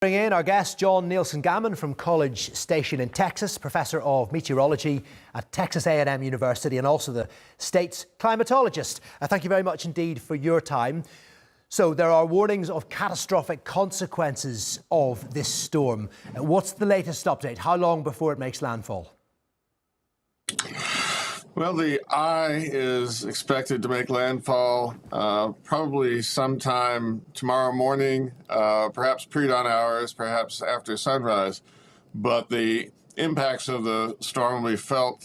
Bring in our guest, John Nielsen-Gammon from College Station in Texas, Professor of Meteorology at Texas A&M University and also the state's climatologist. Thank you very much indeed for your time. So there are warnings of catastrophic consequences of this storm. What's the latest update? How long before it makes landfall? Well, the eye is expected to make landfall probably sometime tomorrow morning, perhaps pre-dawn hours, perhaps after sunrise. But the impacts of the storm will be felt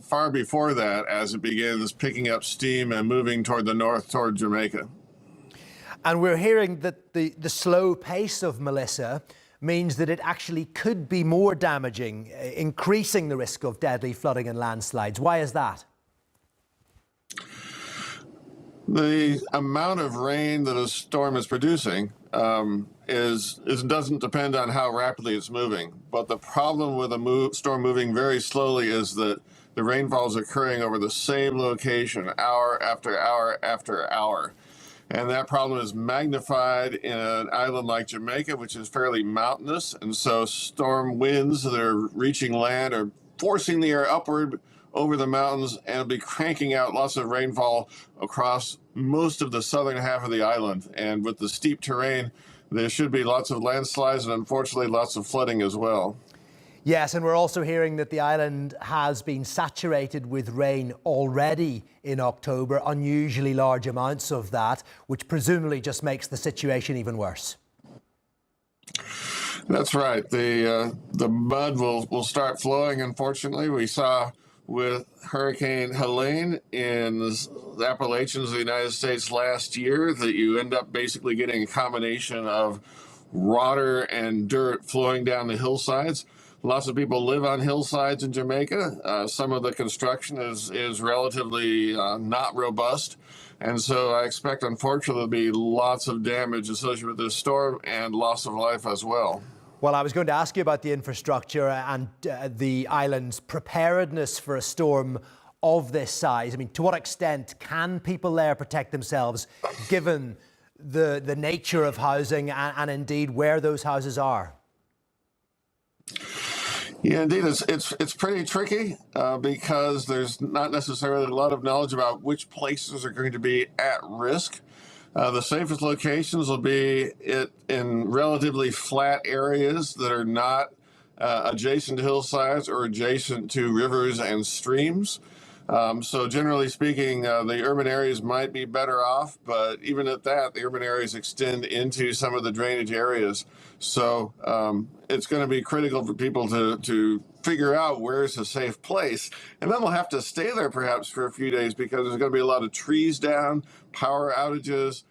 far before that as it begins picking up steam and moving toward the north, toward Jamaica. And we're hearing that the slow pace of Melissa means that it actually could be more damaging, increasing the risk of deadly flooding and landslides. Why is that? The amount of rain that a storm is producing doesn't depend on how rapidly it's moving. But the problem with a storm moving very slowly is that the rainfall is occurring over the same location, hour after hour after hour. And that problem is magnified in an island like Jamaica, which is fairly mountainous. And so storm winds that are reaching land are forcing the air upward over the mountains and it'll be cranking out lots of rainfall across most of the southern half of the island. And with the steep terrain, there should be lots of landslides and unfortunately lots of flooding as well. Yes, and we're also hearing that the island has been saturated with rain already in October, unusually large amounts of that, which presumably just makes the situation even worse. That's right. The mud will start flowing, unfortunately. We saw with Hurricane Helene in the Appalachians of the United States last year that you end up basically getting a combination of water and dirt flowing down the hillsides. Lots of people live on hillsides in Jamaica. Some of the construction is relatively not robust. And so I expect, unfortunately, there'll be lots of damage associated with this storm and loss of life as well. Well, I was going to ask you about the infrastructure and the island's preparedness for a storm of this size. I mean, to what extent can people there protect themselves given the nature of housing and indeed where those houses are? Yeah, indeed, it's pretty tricky because there's not necessarily a lot of knowledge about which places are going to be at risk. The safest locations will be in relatively flat areas that are not adjacent to hillsides or adjacent to rivers and streams. So generally speaking, the urban areas might be better off, but even at that, the urban areas extend into some of the drainage areas. So it's going to be critical for people to figure out where's a safe place. And then we'll have to stay there perhaps for a few days because there's going to be a lot of trees down, power outages.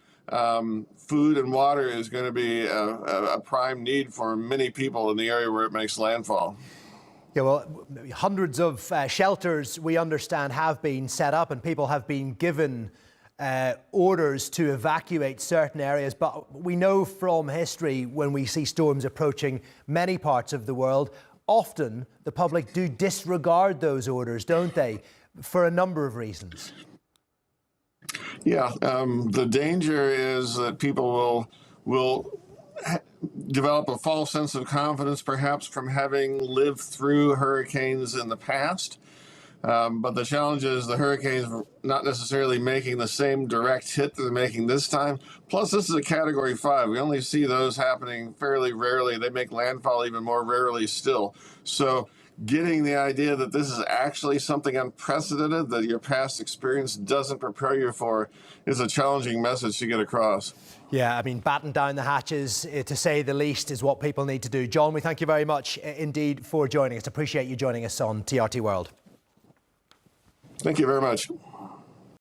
Food and water is going to be a prime need for many people in the area where it makes landfall. Yeah, well, hundreds of shelters, we understand, have been set up and people have been given orders to evacuate certain areas. But we know from history, when we see storms approaching many parts of the world, often the public do disregard those orders, don't they, for a number of reasons. Yeah, the danger is that people will develop a false sense of confidence, perhaps from having lived through hurricanes in the past. But the challenge is the hurricanes are not necessarily making the same direct hit that they're making this time. Plus, this is a Category 5. We only see those happening fairly rarely. They make landfall even more rarely still. So getting the idea that this is actually something unprecedented that your past experience doesn't prepare you for is a challenging message to get across. Yeah, I mean, batten down the hatches, to say the least, is what people need to do. John, we thank you very much indeed for joining us. Appreciate you joining us on TRT World. Thank you very much.